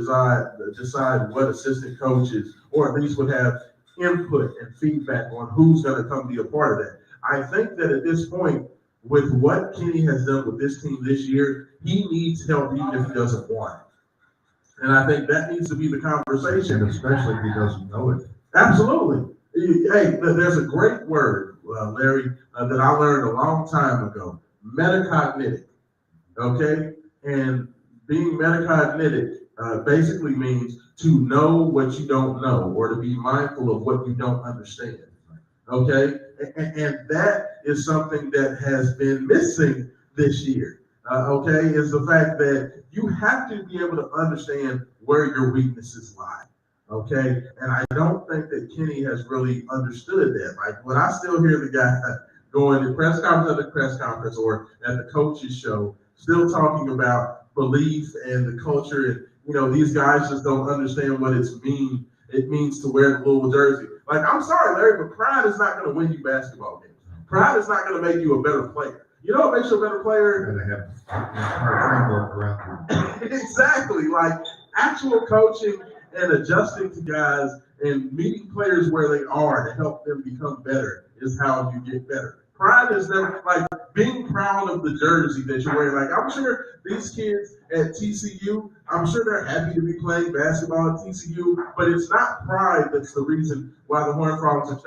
decide what assistant coaches, or at least would have input and feedback on who's going to come be a part of that. I think that at this point, with what Kenny has done with this team this year, he needs help even if he doesn't want it. And I think that needs to be the conversation. And especially if he doesn't know it. Absolutely. Hey, there's a great word, Larry, that I learned a long time ago, metacognitic. Okay? And being metacognitic basically means to know what you don't know, or to be mindful of what you don't understand. Okay? And that is something that has been missing this year. Is the fact that you have to be able to understand where your weaknesses lie. Okay, and I don't think that Kenny has really understood that. Like, when I still hear the guy going to press conference after press conference or at the coaches show, still talking about belief and the culture, and these guys just don't understand what it means to wear the Louisville jersey. Like, I'm sorry, Larry, but pride is not going to win you basketball games. Pride is not going to make you a better player. You know what makes you a better player? And they have a framework around you. Exactly, like actual coaching and adjusting to guys and meeting players where they are to help them become better is how you get better. Pride is never, like, being proud of the jersey that you're wearing. Like, I'm sure these kids at TCU, I'm sure they're happy to be playing basketball at TCU, but it's not pride that's the reason why the Horned Frogs are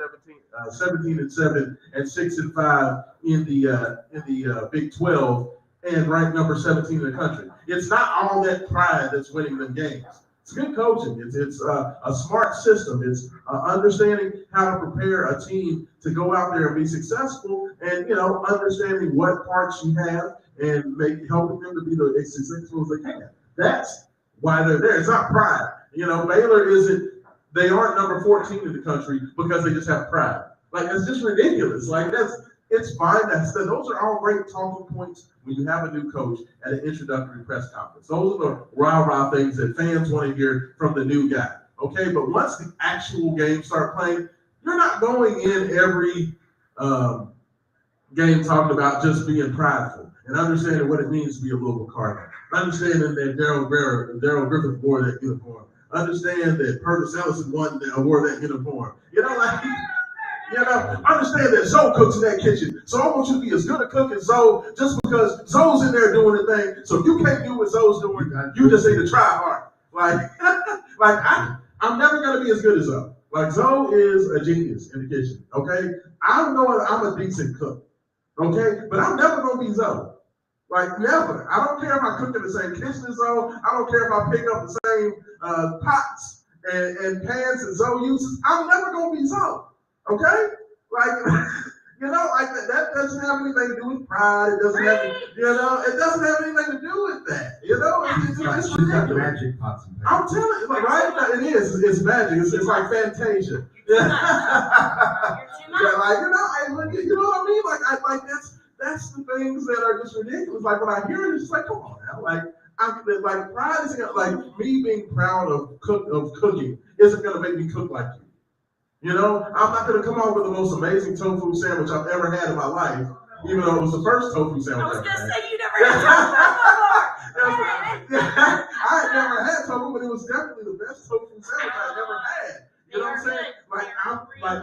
17-7 and 6-5, in the Big 12 and ranked number 17 in the country. It's not all that pride that's winning them games. It's good coaching. It's a smart system. It's understanding how to prepare a team to go out there and be successful, and understanding what parts you have and helping them to be as successful as they can. That's why they're there. It's not pride. Baylor isn't. They aren't number 14 in the country because they just have pride. Like, it's just ridiculous. Like, it's fine. Those are all great talking points when you have a new coach at an introductory press conference. Those are the rah-rah things that fans want to hear from the new guy. Okay, but once the actual games start playing, you're not going in every game talking about just being prideful and understanding what it means to be a Louisville Cardinal. Understanding that Daryl Griffith wore that uniform. Understand that Curtis Ellison wore that uniform. Understand that Zoe cooks in that kitchen. So I want you to be as good a cook as Zoe, just because Zoe's in there doing the thing. So if you can't do what Zoe's doing, you just need to try hard. I'm never gonna be as good as Zoe. Like, Zoe is a genius in the kitchen. Okay, I know I'm a decent cook. Okay, but I'm never gonna be Zoe. Like, never. I don't care if I cook in the same kitchen as Zoe. I don't care if I pick up the same pots and pans that Zoe uses. I'm never gonna be Zoe. Okay? That doesn't have anything to do with pride. It doesn't have, it doesn't have anything to do with that. It's ridiculous. Magic pots and pans. I'm telling you, right? It is. It's magic. It's like Fantasia. Yeah. You know what I mean? That's the things that are just ridiculous. Like, when I hear it, it's just like, come on now. Pride isn't like me being proud of cooking isn't gonna make me cook like you. I'm not going to come out with the most amazing tofu sandwich I've ever had in my life, even though it was the first tofu sandwich I was going to had. say you never had tofu before. I had never had tofu, but it was definitely the best tofu sandwich I've ever had. You know what I'm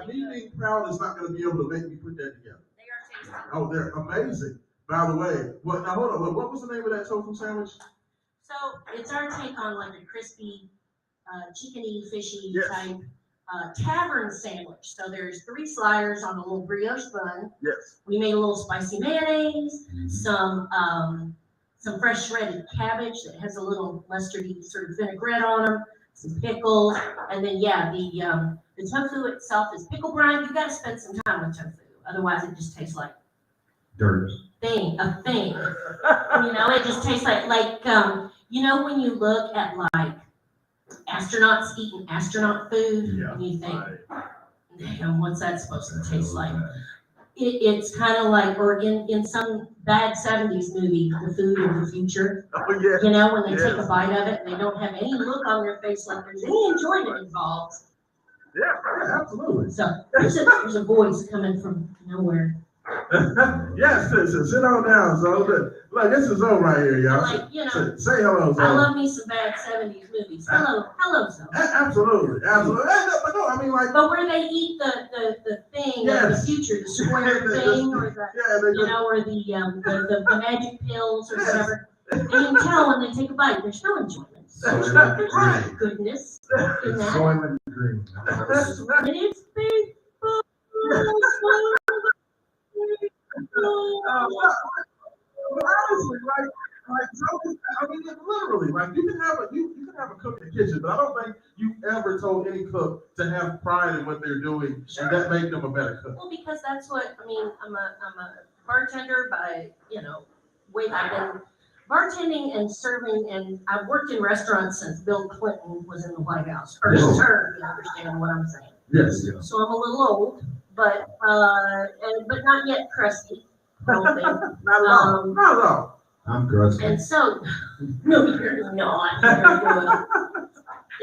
saying? Me being proud is not going to be able to make me put that together. They are tasty. Oh, they're amazing. By the way, hold on. What was the name of that tofu sandwich? So it's our take on like a crispy, chickeny, fishy type tavern sandwich. So there's 3 sliders on a little brioche bun. Yes. We made a little spicy mayonnaise, some fresh shredded cabbage that has a little mustardy sort of vinaigrette on them, some pickles, and then the tofu itself is pickle brine. You got to spend some time with tofu, otherwise it just tastes like dirt. a thing. It just tastes like when you look at like astronauts eating astronaut food, and you think, damn, what's that supposed to taste like? It's kind of like, or in some bad 70s movie, The Food of the Future. Oh, yeah. When they take a bite of it and they don't have any look on their face like there's any enjoyment involved. Yeah, absolutely. So there's a voice coming from nowhere. Yes, sit on down, Zoe. Look, this is Zoe right here, y'all. Say hello, Zoe. I love me some bad 70s movies. Hello, Zoe. Absolutely. But no, I mean, like. But where they eat the thing of the future, the square thing, or the magic pills or whatever. And you can tell when they take a bite, there's no enjoyment. There's no goodness in that. Enjoyment dream. And it's big. Honestly, literally, you can have a cook in the kitchen, but I don't think you ever told any cook to have pride in what they're doing, and that make them a better cook. Well, because that's what I'm a bartender by I've been bartending and serving, and I've worked in restaurants since Bill Clinton was in the White House. First term, you understand what I'm saying? Yes. So I'm a little old, but not yet crusty. Not at all. I'm crusty. And so, no, you're not.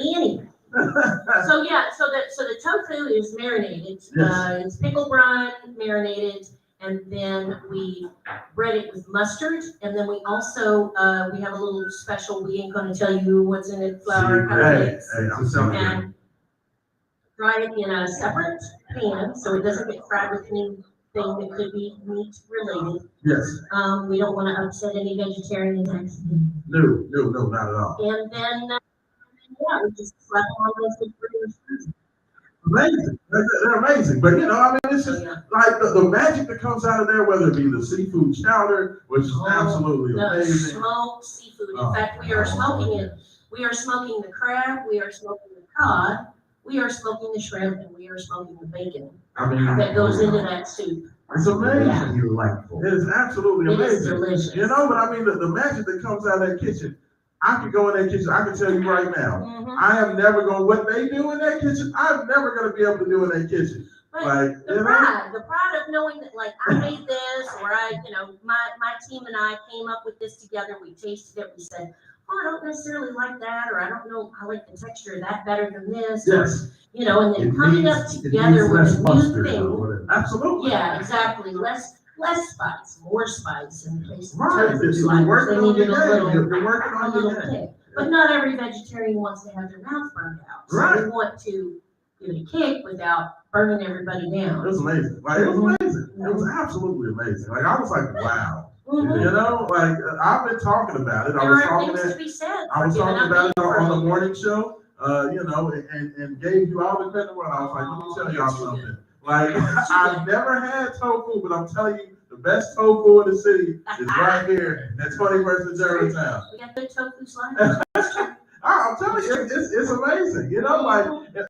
Anyway. So the tofu is marinated. Yes. It's pickle brine marinated, and then we bread it with mustard, and then we also we have a little special. We ain't going to tell you what's in it. Flour, and fry it in a separate pan so it doesn't get fried with anything that could be meat related. Yes. We don't want to upset any vegetarians. No, not at all. And then we just slap on those good burgers. amazing. They're amazing. But I mean, it's just like the magic that comes out of there, whether it be the seafood chowder, which is absolutely No, amazing. smoked seafood. In fact, we are smoking it. We are smoking the crab. We are smoking the cod. We are smoking the shrimp, and we are smoking the bacon I mean, that goes into that soup. it's amazing. Yeah. Delightful. It is absolutely It is amazing. delicious. But I mean, the magic that comes out of that kitchen, I could go in that kitchen. I can tell you right now, Mhm. I am never going, what they do in that kitchen, I'm never going to be able to do in that kitchen. But Like, the pride of knowing that, like, I made this, or my team and I came up with this together. We tasted it. We said, oh, I don't necessarily like that, or I don't know, I like the texture of that better than this. Yes. And then coming up together with a new thing. Absolutely. Yeah, exactly. Less spice, more spice in place of Right. tofu You're slices. working They on your needed game. You're working a on little your game. kick. But not every vegetarian wants to have their mouth burned out. So Right. they want to give it a kick without burning everybody It down. was amazing. Like, it was amazing. It was absolutely amazing. Like, I was like, wow. Mhm. Like, I've been talking about it. I There was are talking things it. to be said. I was for giving talking up about meat it for on the a morning show, and gave you all the credit. I was like, let me tell y'all something. Like, I've never had tofu, but I'm telling you, the best tofu in the city is right here at 21st and Germantowm. We got good tofu slices. I'm telling you, it's amazing.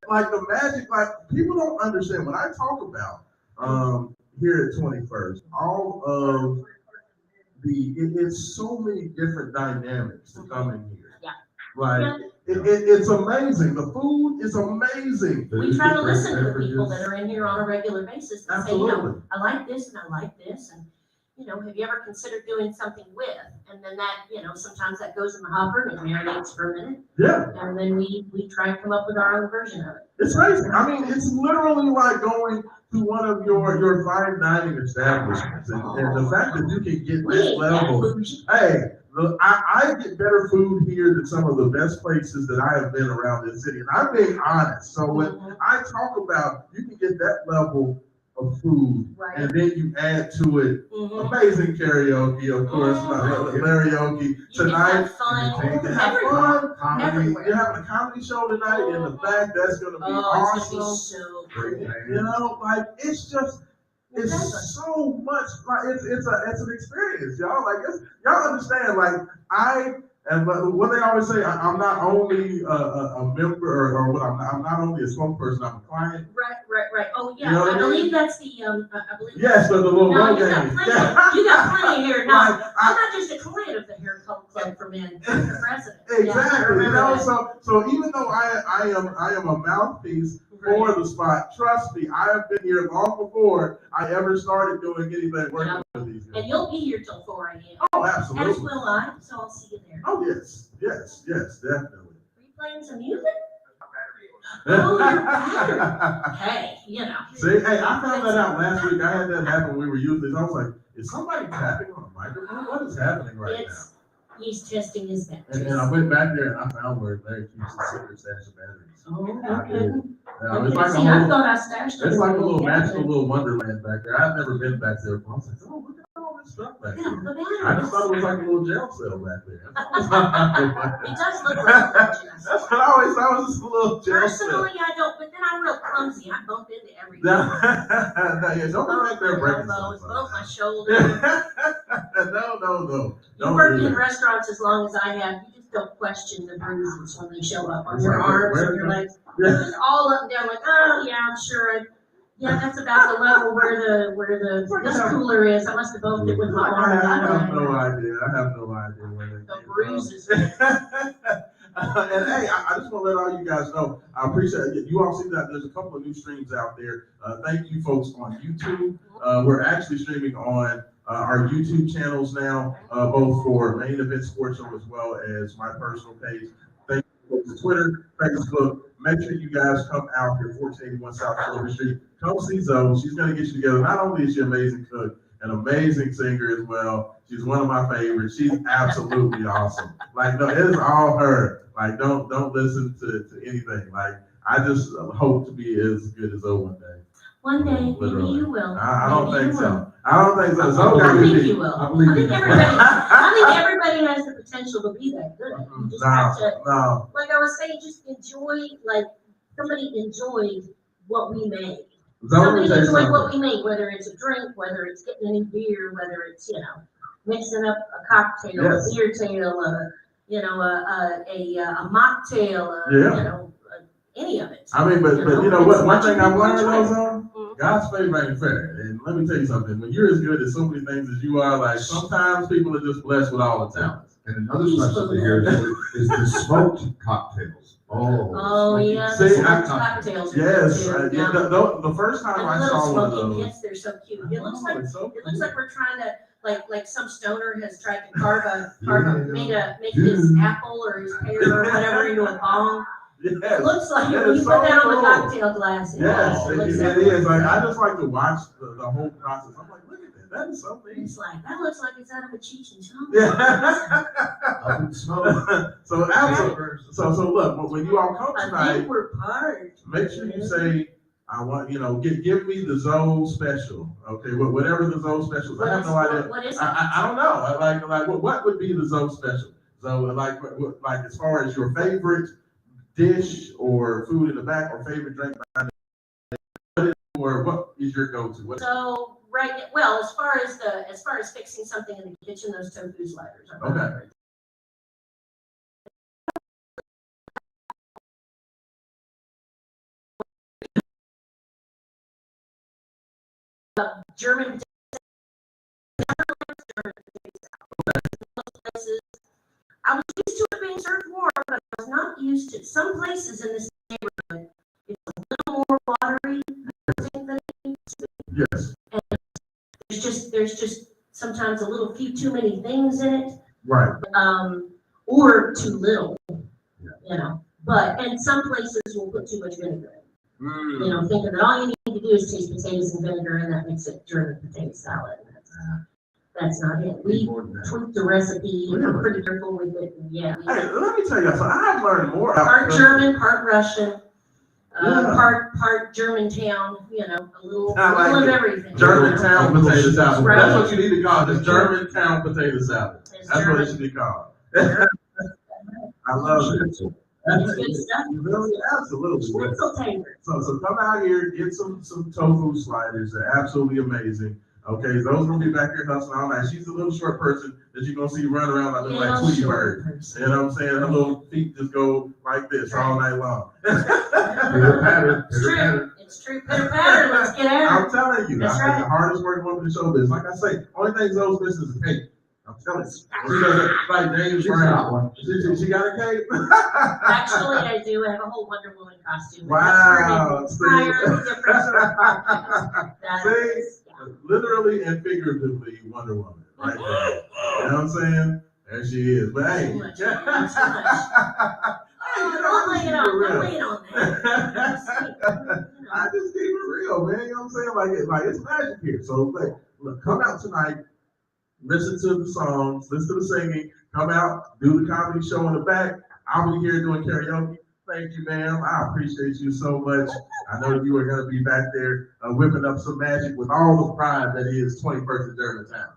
Like the magic, like people don't understand when I talk about here at 21st, all of it's so many different dynamics to come in here. Yeah. Like it's amazing. The food is amazing. We try to listen to the people that are in here on a regular basis and say, Absolutely. I like this and I like this, and have you ever considered doing something with? And then that, sometimes that goes in the hopper and it marinates for a minute. Yeah. And then we try and come up with our own version of it. It's amazing. I mean, it's literally like going to one of your fine dining establishments, and the fact that you can get this level. Hey, I get better food here than some of the best places that I have been around this city, and I'm being honest. So when I talk about you can get that level of food, right, and then you add to it amazing karaoke, of course, karaoke tonight. You can have fun. Comedy. You're having a comedy show tonight, and the fact that's going to be awesome. It's gonna be so great. Like it's just. It's so much like it's an experience, y'all. Like y'all understand. Like and what they always say, I'm not only a member or what I'm not only a spokesperson. I'm a client. Right. Oh yeah, I believe that's the I believe. Yes, the little no, game. You got plenty here. No, I'm not just a client of the Hair Club for Men. I'm the president. Exactly. Yeah, so even though I am a mouthpiece for the spot, trust me, I have been here long before I ever started doing anything working with these guys. And you'll be here till 4 a.m. Oh, absolutely. As will I, so I'll see you there. Oh, yes, definitely. Are you playing some music? Oh, you're better. Hey, See, hey, I found that out last week. I had that happen when we were using this. I was like, is somebody tapping on a microphone? What is happening right now? He's testing his batteries. And I went back there and I found where Larry keeps his secret stash of batteries. Oh, okay. It's like I thought I stashed it. It's like a little magical little wonderland back there. I've never been back there before. I was like, oh, look at all this stuff back there. I just thought it was like a little jail cell back there. It does look like a jail cell. That's what I always thought, was just a little jail cell. Personally, I don't, but then I'm real clumsy. I bump into everything. Don't go back there breaking elbows, bump my shoulder. No. You worked in restaurants as long as I have. You just don't question the bruises when they show up on your arms and your legs. Just all up and down, like, oh yeah, I'm sure. Yeah, that's about the level where this cooler is. I must have bumped it with my arm. I have no idea where they the bruises. And hey, I just want to let all you guys know, I appreciate it. You all see that there's a couple of new streams out there. Thank you folks on YouTube. We're actually streaming on our YouTube channels now, both for Main Event Sports Show as well as my personal page. Thank you to Twitter, Facebook. Make sure you guys come out here, 1481 South Shelby Street. Come see Zoe. She's going to get you together. Not only is she an amazing cook, an amazing singer as well. She's one of my favorites. She's absolutely awesome. Like, no, it is all her. Like, don't listen to anything. Like, I just hope to be as good as Zoe one day. One day, maybe you will. I don't think so. I think you will. I think everybody has the potential to be that good. You just have to, like I was saying, just enjoy, like somebody enjoyed what we made. So let Somebody me tell you enjoyed what something. we made, whether it's a drink, whether it's getting any beer, whether it's, you know, mixing up a cocktail, Yes. a beer tail, you know, a mocktail, Yeah. you know, any of it. I mean, but you know it's what? One what thing you I've people learned, enjoy. though, God's favor ain't fair. And let me tell you something. When you're as good at so many things as you are, like sometimes people are just blessed with all the talents. And another specialty here is the smoked cocktails. Oh, yeah, See, the smoked I- cocktails are Yes, good too. yeah, the first time And I the little saw one of smoking those. kits, they're so cute. It looks Oh, like it's so It looks cool. like we're trying to, like some stoner has tried to make Yeah. his apple or his pear or whatever into a bong. It Yes. looks like That when is you put so that on the cool. cocktail glass. Yes, It it looks is. like Like, I just like to watch the whole process. I'm like, look at that. That is so neat. It's like, that looks like it's out of a Cheech and Chong. Yeah. Up in smoke. So absolutely. So look, when you all come I tonight, think we're part. make sure you say, I want, you know, give me the Zoe special. Okay, whatever the Zoe special is. I have no idea. What is it? I don't know. Like what would be the Zoe special? So like as far as your favorite dish or food in the back or favorite drink, or what is your go-to? So well, as far as fixing something in the kitchen, those tofu sliders are my Okay. favorite. German places. I was used to it being served warm, but I was not used to some places in this neighborhood. It's a little more watery than it used to be. Yes. And there's just sometimes a little few too many things in it, Right. or too little. Yeah. You know, and some places will put too much vinegar in. Mm. You know, thinking that all you need to do is taste potatoes and vinegar, and that makes it German potato salad. That's not it. We tweaked the recipe. We're pretty careful with it. Yeah. Hey, let me tell you something. I've learned more. Part German, part Russian, Yeah. part Germantown. You know, a little I like of it. everything. Germantown potato salad. Right. That's what you need to call it. It's Germantown potato salad. It's That's what it should be called. I love it. It's good stuff. Really, absolutely. Schnitzel tater. So come out here, get some tofu sliders. They're absolutely amazing. Okay, those gonna be back here hustling all night. She's a little short person that you're gonna see run around like Little Tweety short Bird. person. You know what I'm saying? Her little feet just go like this all night long. Pitter patter, It's pitter true. patter. It's true. Pitter patter. Let's get at it. I'm telling you, That's I right. think the hardest working woman in show business. Like I say, only thing Zoe's missing is a cape. I'm telling you. She does it like James She's got Brown. one. She got a cape? Actually, I do. I have a whole Wonder Woman costume. Wow. That's entirely different sort of costume. That See? is, yeah. Literally and figuratively Wonder Woman, right there. You know what I'm saying? There she is. But hey, Too much, too much. Don't lay it on that. I just keep it real, man. You know what I'm saying? Like it's magic here. So look, come out tonight, listen to the songs, listen to the singing, come out, do the comedy show in the back. I'll be here doing karaoke. Thank you, ma'am. I appreciate you so much. I know you are going to be back there whipping up some magic with all the pride that is 21st in Germantown.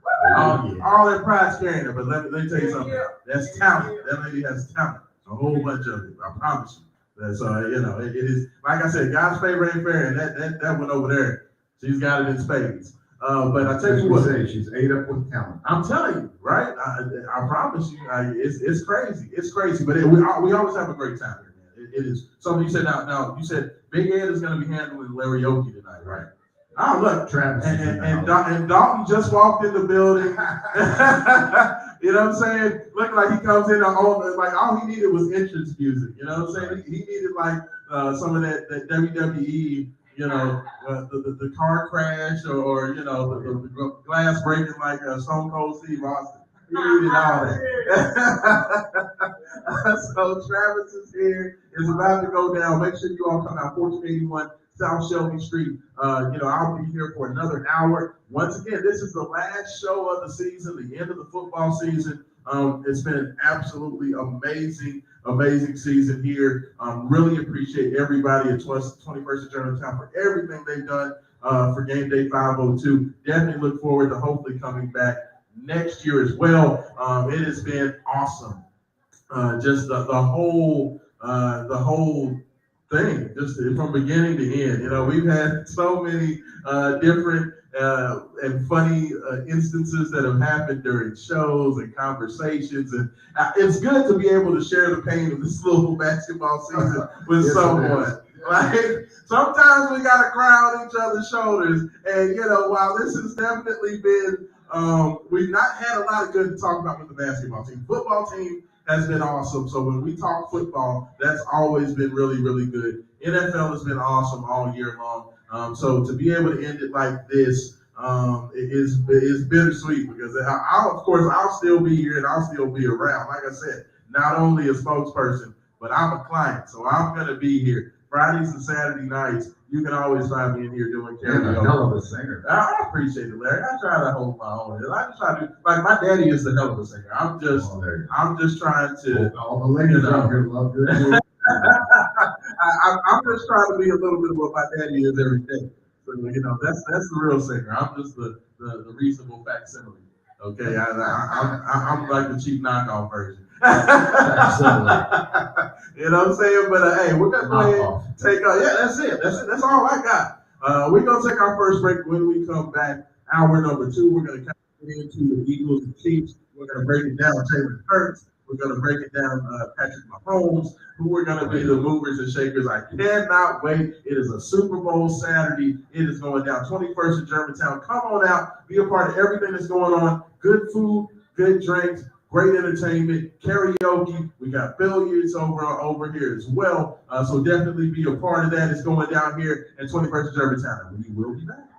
All that pride's carrying her, but let me tell you something. That's talent. That lady has talent. A whole bunch of it. I promise you. So, you know, it is, like I said, God's favor ain't fair, and that one over there, she's got it in spades. But I tell you what, She's ate up with talent. I'm telling you, right? I promise you, it's crazy. It's crazy, but we always have a great time here, man. It is. So you said now you said Big Ed is going to be handling karaoke tonight, right? Oh, look, Travis and Dalton just walked in the building. You know what I'm saying? Looking like he comes in like all he needed was entrance music. You know what I'm saying? He needed like some of that WWE. You know, the car crash or you know, the glass breaking like Stone Cold Steve Austin. He needed all that. So Travis is here. It's about to go down. Make sure you all come out. 1481 South Shelby Street. You know, I'll be here for another hour. Once again, this is the last show of the season, the end of the football season. It's been an absolutely amazing season here. Really appreciate everybody at 21st in Germantowm for everything they've done for Game Day 502. Definitely look forward to hopefully coming back next year as well. It has been awesome. Just the whole thing, just from beginning to end. You know, we've had so many different and funny instances that have happened during shows and conversations, and it's good to be able to share the pain of this little basketball season with someone. Like, sometimes we gotta cry on each other's shoulders, and you know, while this has definitely been, we've not had a lot of good to talk about with the basketball team. Football team has been awesome. So when we talk football, that's always been really, really good. NFL has been awesome all year long. So to be able to end it like this is bittersweet, because I'll still be here and I'll still be around. Like I said, not only a spokesperson, but I'm a client, so I'm gonna be here. Fridays and Saturday nights, you can always find me in here doing And a karaoke. hell of a singer. I appreciate it, Larry. I try to hold my own. I just try to, like, my daddy is the hell of a singer. I'm just trying to. All the ladies out here love good. I'm just trying to be a little bit of what my daddy is every day. So, you know, that's the real singer. I'm just the reasonable facsimile. Okay, I'm like the cheap knockoff version. You know what I'm saying? But hey, we're gonna go ahead and take yeah, that's it. That's all I got. We're gonna take our first break. When we come back, hour number 2, we're gonna kind of get into the Eagles and Chiefs. We're gonna break it down Jalen Hurts. We're gonna break it down Patrick Mahomes, who are gonna be the movers and shakers. I cannot wait. It is a Super Bowl Saturday. It is going down 21st in Germantowm. Come on out, be a part of everything that's going on. Good food, good drinks, great entertainment, karaoke. We got billiards over here as well. So definitely be a part of that. It's going down here at 21st in Germantowm. We will be back.